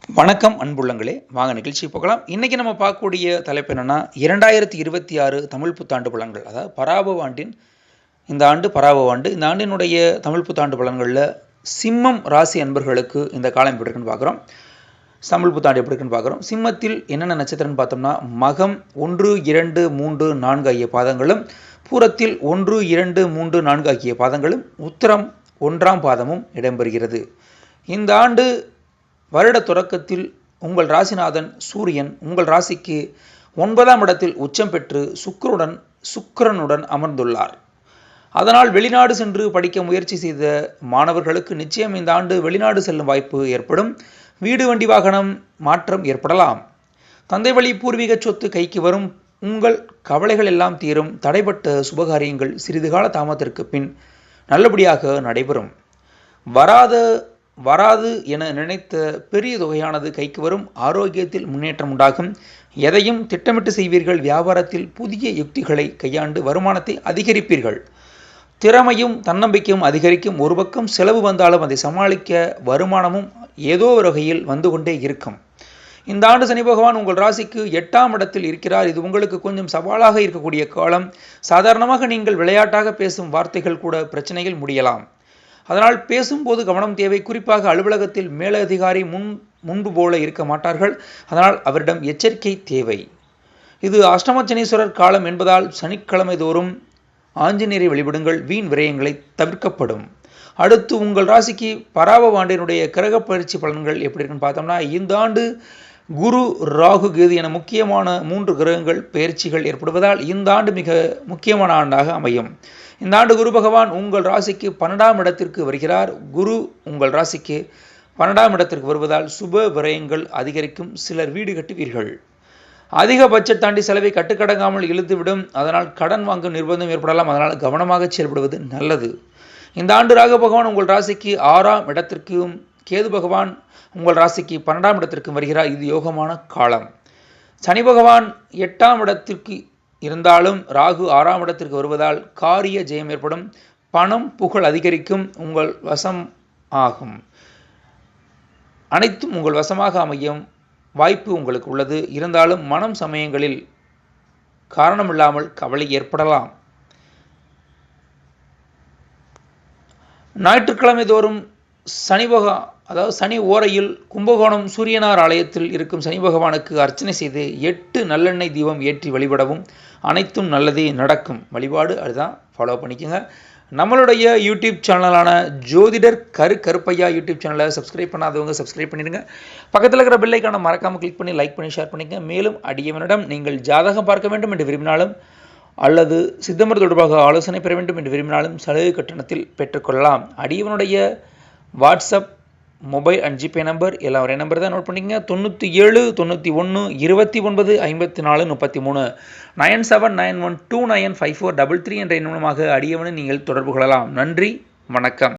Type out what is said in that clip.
வணக்கம் அன்புள்ளங்களே, வாங்க நிகழ்ச்சி போகலாம். இன்றைக்கி நம்ம பார்க்கக்கூடிய தலைப்பு என்னென்னா 2026 தமிழ் புத்தாண்டு பலன்கள். அதாவது பராபவ ஆண்டின் இந்த ஆண்டு பராபவ ஆண்டு. இந்த ஆண்டினுடைய தமிழ் புத்தாண்டு பலன்களில் சிம்மம் ராசி அன்பர்களுக்கு இந்த காலம் எப்படி இருக்குன்னு பார்க்குறோம். தமிழ் புத்தாண்டு எப்படி இருக்குன்னு பார்க்குறோம். சிம்மத்தில் என்னென்ன நட்சத்திரம்னு பார்த்தோம்னா மகம் 1, 2, 3, 4 ஆகிய பாதங்களும், பூரத்தில் 1, 2, 3, 4 ஆகிய பாதங்களும், உத்திரம் 1ஆம் பாதமும் இடம்பெறுகிறது. இந்த ஆண்டு வருட தொடக்கத்தில் உங்கள் ராசிநாதன் சூரியன் உங்கள் ராசிக்கு 9ஆம் இடத்தில் உச்சம் பெற்று சுக்கிரனுடன் அமர்ந்துள்ளார். அதனால் வெளிநாடு சென்று படிக்க முயற்சி செய்த மாணவர்களுக்கு நிச்சயம் இந்த ஆண்டு வெளிநாடு செல்லும் வாய்ப்பு ஏற்படும். வீடு வண்டி வாகனம் மாற்றம் ஏற்படலாம். தந்தை வழி பூர்வீக சொத்து கைக்கு வரும். உங்கள் கவலைகள் எல்லாம் தீரும். தடைப்பட்ட சுபகாரியங்கள் சிறிது கால தாமதத்திற்கு பின் நல்லபடியாக நடைபெறும். வராது என நினைத்த பெரிய தொகையானது கைக்கு வரும். ஆரோக்கியத்தில் முன்னேற்றம் உண்டாகும். எதையும் திட்டமிட்டு செய்வீர்கள். வியாபாரத்தில் புதிய யுக்திகளை கையாண்டு வருமானத்தை அதிகரிப்பீர்கள். திறமையும் தன்னம்பிக்கையும் அதிகரிக்கும். ஒரு பக்கம் செலவு வந்தாலும் அதை சமாளிக்க வருமானமும் ஏதோ ஒரு வகையில் வந்து கொண்டே இருக்கும். இந்த ஆண்டு சனி பகவான் உங்கள் ராசிக்கு 8ஆம் இடத்தில் இருக்கிறார். இது உங்களுக்கு கொஞ்சம் சவாலாக இருக்கக்கூடிய காலம். சாதாரணமாக நீங்கள் விளையாட்டாக பேசும் வார்த்தைகள் கூட பிரச்சனைகள் முடியலாம். அதனால் பேசும்போது கவனம் தேவை. குறிப்பாக அலுவலகத்தில் மேலதிகாரி முன்பு போல இருக்க மாட்டார்கள். அதனால் அவரிடம் எச்சரிக்கை தேவை. இது அஷ்டம சனீஸ்வரர் காலம் என்பதால் சனிக்கிழமை தோறும் ஆஞ்சநேயரை வழிபடுங்கள். வீண் விரயங்களை தவிர்க்கப்படும். அடுத்து உங்கள் ராசிக்கு பராபவ ஆண்டினுடைய கிரக பயிற்சி பலன்கள் எப்படி இருக்குன்னு பார்த்தோம்னா, இந்த ஆண்டு குரு, ராகு, கேது என முக்கியமான 3 கிரகங்கள் பயிற்சிகள் ஏற்படுவதால் இந்த ஆண்டு மிக முக்கியமான ஆண்டாக அமையும். இந்த ஆண்டு குரு பகவான் உங்கள் ராசிக்கு 12ஆம் இடத்திற்கு வருகிறார். குரு உங்கள் ராசிக்கு 12ஆம் இடத்திற்கு வருவதால் சுப விரயங்கள் அதிகரிக்கும். சிலர் வீடு கட்டுவீர்கள். அதிக பட்ஜெட் தாண்டி செலவை கட்டுக்கடங்காமல் இழுத்துவிடும். அதனால் கடன் வாங்கும் நிர்பந்தம் ஏற்படலாம். அதனால் கவனமாக செயல்படுவது நல்லது. இந்த ஆண்டு ராகு பகவான் உங்கள் ராசிக்கு 6ஆம் இடத்திற்கும், கேது பகவான் உங்கள் ராசிக்கு 12ஆம் இடத்திற்கும் வருகிறார். இது யோகமான காலம். சனி பகவான் 8ஆம் இடத்திற்கு இருந்தாலும் ராகு 6ஆம் இடத்திற்கு வருவதால் காரிய ஜெயம் ஏற்படும். பணம் புகழ் அதிகரிக்கும். உங்கள் வசம் ஆகும். அனைத்தும் உங்கள் வசமாக அமையும் வாய்ப்பு உங்களுக்கு உள்ளது. இருந்தாலும் மனம் சமயங்களில் காரணமில்லாமல் கவலை ஏற்படலாம். ஞாயிற்றுக்கிழமை தோறும் சனி ஓரையில் கும்பகோணம் சூரியனார் ஆலயத்தில் இருக்கும் சனி பகவானுக்கு அர்ச்சனை செய்து 8 நல்லெண்ணெய் தீபம் ஏற்றி வழிபடவும். அனைத்தும் நல்லதே நடக்கும். வழிபாடு அதுதான், ஃபாலோ பண்ணிக்கோங்க. நம்மளுடைய யூடியூப் சேனலான ஜோதிடர் கருப்பையா யூடியூப் சேனலை சப்ஸ்கிரைப் பண்ணாதவங்க சப்ஸ்கிரைப் பண்ணிடுங்க. பக்கத்தில் இருக்கிற பெல்லைக்கான மறக்காமல் கிளிக் பண்ணி லைக் பண்ணி ஷேர் பண்ணிக்கங்க. மேலும் அடியவனிடம் நீங்கள் ஜாதகம் பார்க்க வேண்டும் என்று விரும்பினாலும் அல்லது சித்தமர் தொடர்பாக ஆலோசனை பெற வேண்டும் என்று விரும்பினாலும் சலுகை கட்டணத்தில் பெற்றுக்கொள்ளலாம். அடியவனுடைய WhatsApp, mobile and GPay number எல்லாம் ஒரே நம்பர் தான். நோட் பண்ணிக்கங்க. 97 91 29 54 33 9791295433 என்ற எண் மூலமாக அடியவனை நீங்கள் தொடர்பு கொள்ளலாம். நன்றி, வணக்கம்.